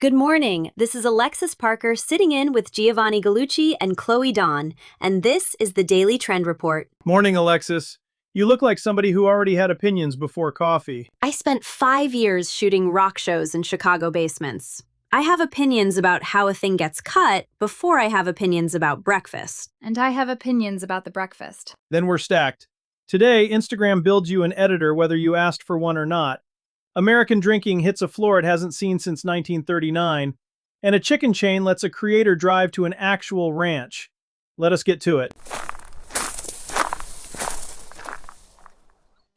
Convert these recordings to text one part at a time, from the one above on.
Good morning. This is Alexis Parker sitting in with Giovanni Gallucci and Chloe Dawn, and this is the Daily Trend Report. Morning, Alexis. You look like somebody who already had opinions before coffee. I spent 5 years shooting rock shows in Chicago basements. I have opinions about how a thing gets cut before I have opinions about breakfast. And I have opinions about the breakfast. Then we're stacked. Today, Instagram builds you an editor whether you asked for one or not. American drinking hits a floor it hasn't seen since 1939, and a chicken chain lets a creator drive to an actual ranch. Let us get to it.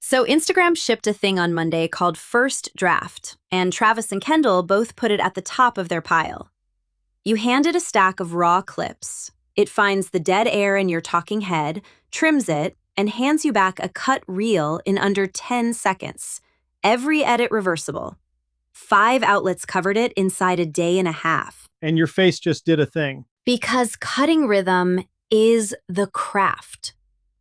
So Instagram shipped a thing on Monday called First Draft, and Travis and Kendall both put it at the top of their pile. You hand it a stack of raw clips. It finds the dead air in your talking head, trims it, and hands you back a cut reel in under 10 seconds. Every edit reversible. 5 outlets covered it inside a day and a half. And your face just did a thing. Because cutting rhythm is the craft.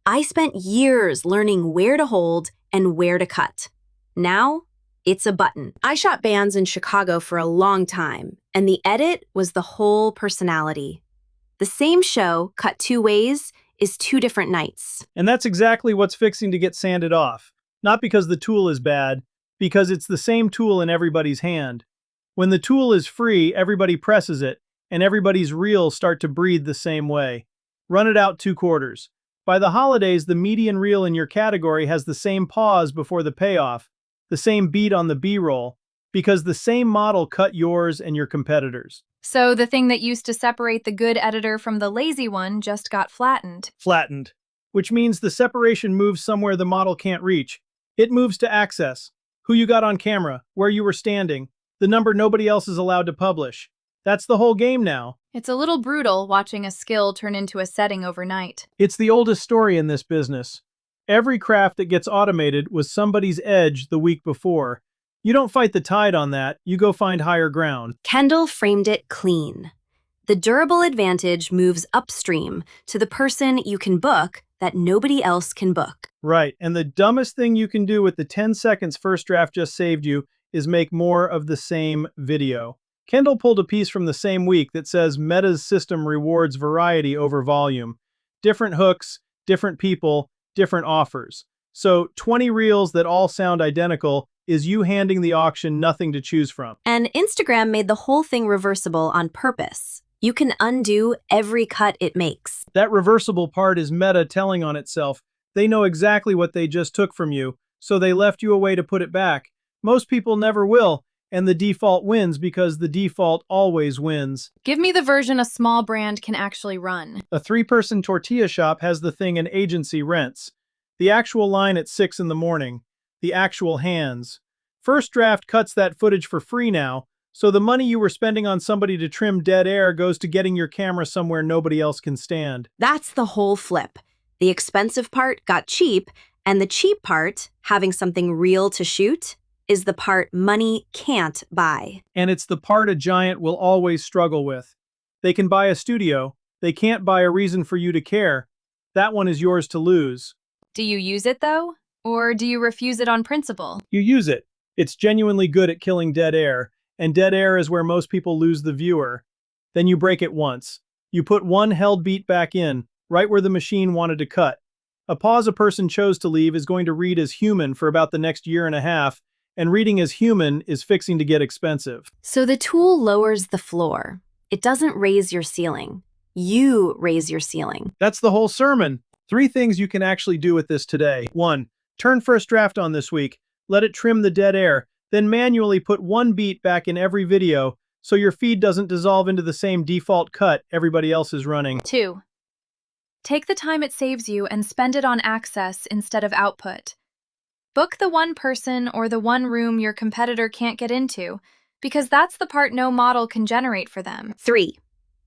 I spent years learning where to hold and where to cut. Now, it's a button. I shot bands in Chicago for a long time, and the edit was the whole personality. The same show, cut 2 ways, is 2 different nights. And that's exactly what's fixing to get sanded off. Not because the tool is bad, because it's the same tool in everybody's hand. When the tool is free, everybody presses it, and everybody's reels start to breathe the same way. Run it out 2 quarters. By the holidays, the median reel in your category has the same pause before the payoff, the same beat on the B-roll, because the same model cut yours and your competitors. So the thing that used to separate the good editor from the lazy one just got flattened. Flattened, which means the separation moves somewhere the model can't reach. It moves to access. Who you got on camera, where you were standing, the number nobody else is allowed to publish. That's the whole game now. It's a little brutal watching a skill turn into a setting overnight. It's the oldest story in this business. Every craft that gets automated was somebody's edge the week before. You don't fight the tide on that, you go find higher ground. Kendall framed it clean. The durable advantage moves upstream to the person you can book that nobody else can book. Right, and the dumbest thing you can do with the 10 seconds First Draft just saved you is make more of the same video. Kendall pulled a piece from the same week that says Meta's system rewards variety over volume. Different hooks, different people, different offers. So 20 reels that all sound identical is you handing the auction nothing to choose from. And Instagram made the whole thing reversible on purpose. You can undo every cut it makes. That reversible part is Meta telling on itself. They know exactly what they just took from you, so they left you a way to put it back. Most people never will, and the default wins because the default always wins. Give me the version a small brand can actually run. A 3-person tortilla shop has the thing an agency rents. The actual line at 6 in the morning. The actual hands. First Draft cuts that footage for free now, so the money you were spending on somebody to trim dead air goes to getting your camera somewhere nobody else can stand. That's the whole flip. The expensive part got cheap, and the cheap part, having something real to shoot, is the part money can't buy. And it's the part a giant will always struggle with. They can buy a studio. They can't buy a reason for you to care. That one is yours to lose. Do you use it, though? Or do you refuse it on principle? You use it. It's genuinely good at killing dead air, and dead air is where most people lose the viewer. Then you break it once. You put one held beat back in, right where the machine wanted to cut. A pause a person chose to leave is going to read as human for about the next year and a half, and reading as human is fixing to get expensive. So the tool lowers the floor. It doesn't raise your ceiling. You raise your ceiling. That's the whole sermon. 3 things you can actually do with this today. 1. Turn First Draft on this week. Let it trim the dead air. Then manually put 1 beat back in every video so your feed doesn't dissolve into the same default cut everybody else is running. 2. Take the time it saves you and spend it on access instead of output. Book the one person or the one room your competitor can't get into, because that's the part no model can generate for them. 3.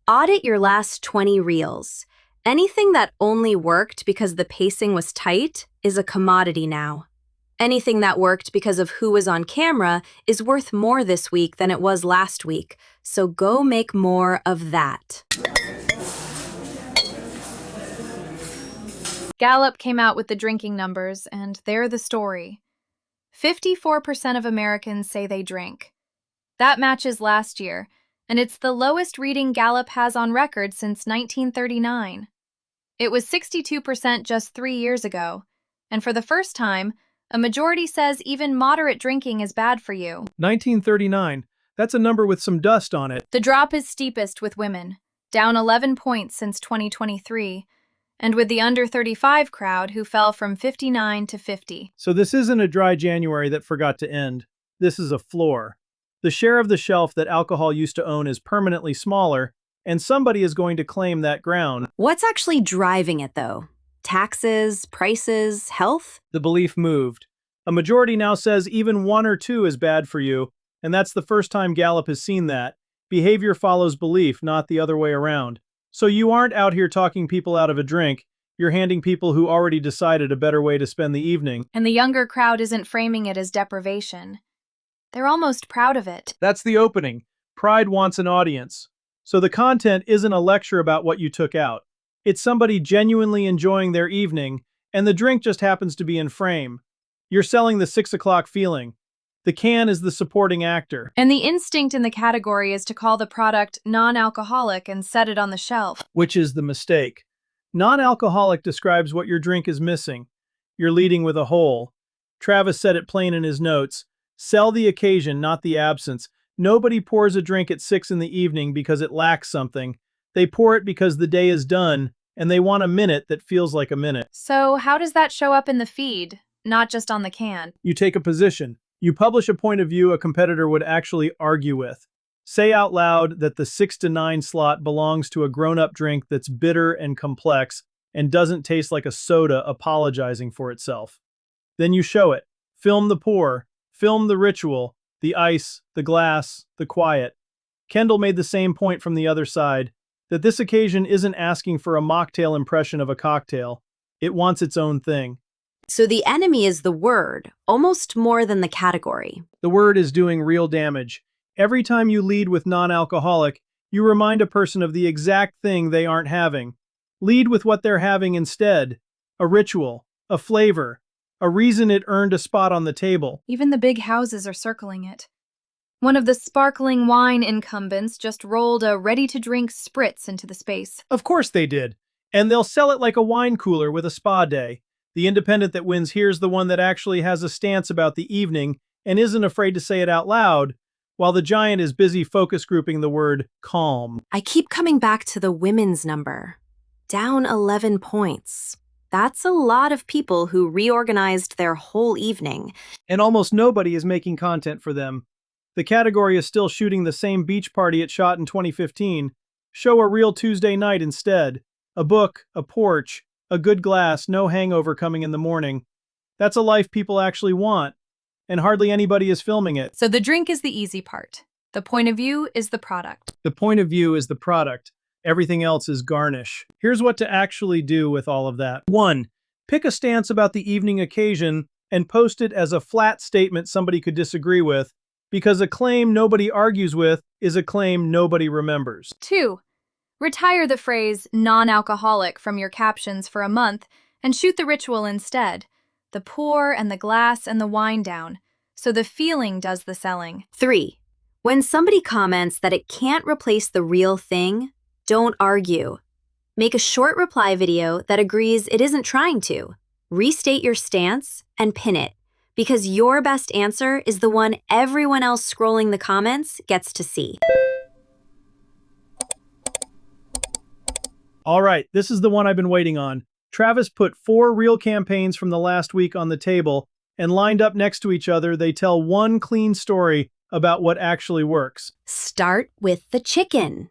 Audit your last 20 reels. Anything that only worked because the pacing was tight is a commodity now. Anything that worked because of who was on camera is worth more this week than it was last week, so go make more of that. Gallup came out with the drinking numbers, and they're the story. 54% of Americans say they drink. That matches last year, and it's the lowest reading Gallup has on record since 1939. It was 62% just 3 years ago, and for the first time, a majority says even moderate drinking is bad for you. 1939. That's a number with some dust on it. The drop is steepest with women, down 11 points since 2023, and with the under 35 crowd who fell from 59 to 50. So this isn't a dry January that forgot to end. This is a floor. The share of the shelf that alcohol used to own is permanently smaller, and somebody is going to claim that ground. What's actually driving it, though? Taxes, prices, health? The belief moved. A majority now says even 1 or 2 is bad for you, and that's the first time Gallup has seen that. Behavior follows belief, not the other way around. So you aren't out here talking people out of a drink, you're handing people who already decided a better way to spend the evening. And the younger crowd isn't framing it as deprivation. They're almost proud of it. That's the opening. Pride wants an audience. So the content isn't a lecture about what you took out. It's somebody genuinely enjoying their evening, and the drink just happens to be in frame. You're selling the 6 o'clock feeling. The can is the supporting actor. And the instinct in the category is to call the product non-alcoholic and set it on the shelf. Which is the mistake. Non-alcoholic describes what your drink is missing. You're leading with a hole. Travis said it plain in his notes. Sell the occasion, not the absence. Nobody pours a drink at 6 in the evening because it lacks something. They pour it because the day is done, and they want a minute that feels like a minute. So how does that show up in the feed, not just on the can? You take a position. You publish a point of view a competitor would actually argue with. Say out loud that the 6 to 9 slot belongs to a grown-up drink that's bitter and complex and doesn't taste like a soda apologizing for itself. Then you show it. Film the pour. Film the ritual. The ice, the glass, the quiet. Kendall made the same point from the other side, that this occasion isn't asking for a mocktail impression of a cocktail. It wants its own thing. So the enemy is the word, almost more than the category. The word is doing real damage. Every time you lead with non-alcoholic, you remind a person of the exact thing they aren't having. Lead with what they're having instead. A ritual, a flavor, a reason it earned a spot on the table. Even the big houses are circling it. One of the sparkling wine incumbents just rolled a ready-to-drink spritz into the space. Of course they did. And they'll sell it like a wine cooler with a spa day. The independent that wins here's the one that actually has a stance about the evening and isn't afraid to say it out loud, while the giant is busy focus grouping the word calm. I keep coming back to the women's number. Down 11 points. That's a lot of people who reorganized their whole evening. And almost nobody is making content for them. The category is still shooting the same beach party it shot in 2015. Show a real Tuesday night instead. A book, a porch, a good glass, no hangover coming in the morning. That's a life people actually want, and hardly anybody is filming it. So the drink is the easy part. The point of view is the product. The point of view is the product. Everything else is garnish. Here's what to actually do with all of that. 1. Pick a stance about the evening occasion and post it as a flat statement somebody could disagree with, because a claim nobody argues with is a claim nobody remembers. 2. Retire the phrase non-alcoholic from your captions for a month and shoot the ritual instead. The pour and the glass and the wine down. So the feeling does the selling. 3. When somebody comments that it can't replace the real thing, don't argue. Make a short reply video that agrees it isn't trying to. Restate your stance and pin it, because your best answer is the one everyone else scrolling the comments gets to see. All right, this is the one I've been waiting on. Travis put 4 real campaigns from the last week on the table, and lined up next to each other, they tell one clean story about what actually works. Start with the chicken.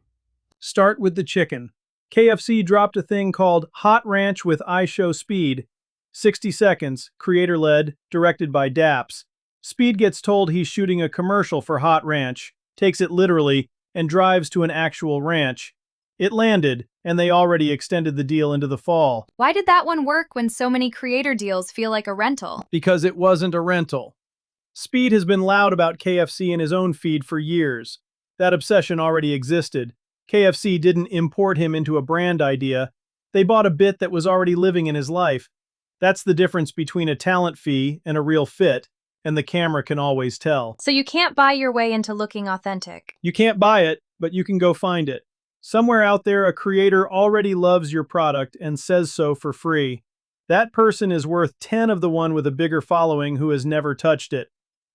Start with the chicken. KFC dropped a thing called Hot Ranch with I Show Speed. 60 seconds, creator-led, directed by Daps. Speed gets told he's shooting a commercial for Hot Ranch, takes it literally, and drives to an actual ranch. It landed, and they already extended the deal into the fall. Why did that one work when so many creator deals feel like a rental? Because it wasn't a rental. Speed has been loud about KFC in his own feed for years. That obsession already existed. KFC didn't import him into a brand idea. They bought a bit that was already living in his life. That's the difference between a talent fee and a real fit. and the camera can always tell. So you can't buy your way into looking authentic. You can't buy it, but you can go find it. Somewhere out there, a creator already loves your product and says so for free. That person is worth 10 of the one with a bigger following who has never touched it.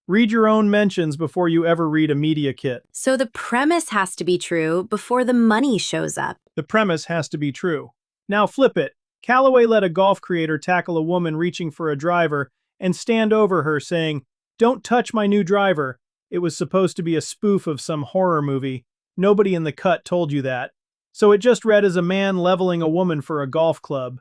Read your own mentions before you ever read a media kit. So the premise has to be true before the money shows up. The premise has to be true. Now flip it. Callaway let a golf creator tackle a woman reaching for a driver and stand over her saying, "Don't touch my new driver." It was supposed to be a spoof of some horror movie. Nobody in the cut told you that. So it just read as a man leveling a woman for a golf club.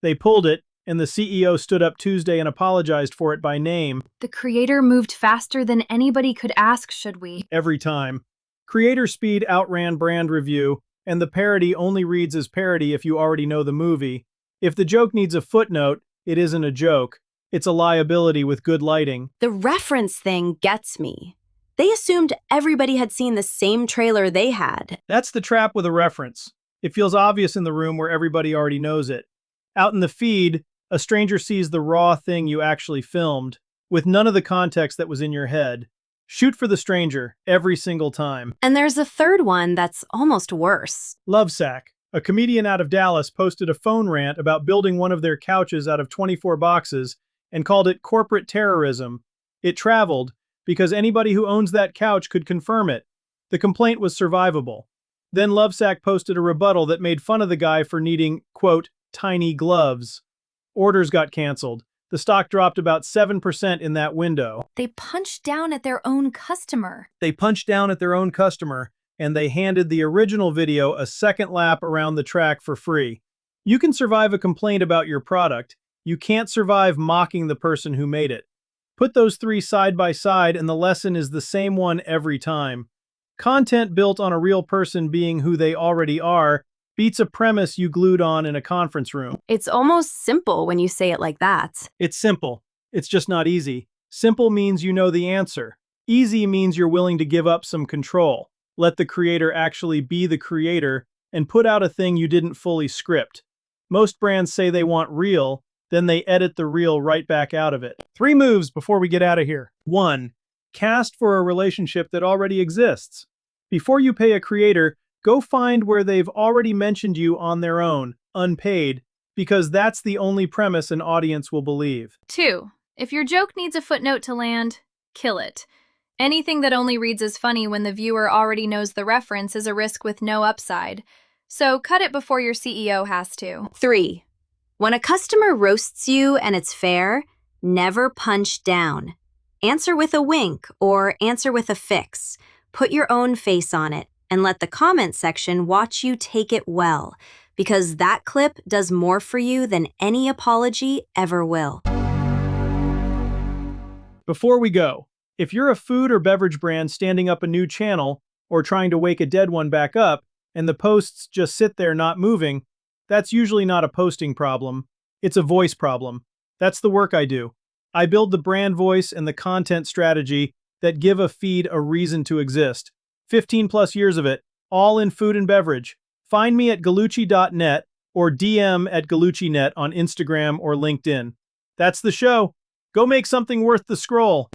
They pulled it, and the CEO stood up Tuesday and apologized for it by name. The creator moved faster than anybody could ask, should we? Every time. Creator speed outran brand review, and the parody only reads as parody if you already know the movie. If the joke needs a footnote, it isn't a joke. It's a liability with good lighting. The reference thing gets me. They assumed everybody had seen the same trailer they had. That's the trap with a reference. It feels obvious in the room where everybody already knows it. Out in the feed, a stranger sees the raw thing you actually filmed, with none of the context that was in your head. Shoot for the stranger, every single time. And there's a third one that's almost worse. Lovesack, a comedian out of Dallas, posted a phone rant about building one of their couches out of 24 boxes and called it corporate terrorism. It traveled, because anybody who owns that couch could confirm it. The complaint was survivable. Then Lovesack posted a rebuttal that made fun of the guy for needing, quote, tiny gloves. Orders got canceled. The stock dropped about 7% in that window. They punched down at their own customer. And they handed the original video a second lap around the track for free. You can survive a complaint about your product. You can't survive mocking the person who made it. Put those three side by side and the lesson is the same one every time. Content built on a real person being who they already are beats a premise you glued on in a conference room. It's almost simple when you say it like that. It's simple. It's just not easy. Simple means you know the answer. Easy means you're willing to give up some control. Let the creator actually be the creator and put out a thing you didn't fully script. Most brands say they want real, then they edit the real right back out of it. 3 moves before we get out of here. 1. Cast for a relationship that already exists. Before you pay a creator, go find where they've already mentioned you on their own, unpaid, because that's the only premise an audience will believe. 2. If your joke needs a footnote to land, kill it. Anything that only reads as funny when the viewer already knows the reference is a risk with no upside. So cut it before your CEO has to. 3. When a customer roasts you and it's fair, never punch down. Answer with a wink or answer with a fix. Put your own face on it and let the comment section watch you take it well, because that clip does more for you than any apology ever will. Before we go, if you're a food or beverage brand standing up a new channel or trying to wake a dead one back up and the posts just sit there not moving, that's usually not a posting problem. It's a voice problem. That's the work I do. I build the brand voice and the content strategy that give a feed a reason to exist. 15 plus years of it, all in food and beverage. Find me at gallucci.net or DM at gallucci.net on Instagram or LinkedIn. That's the show. Go make something worth the scroll.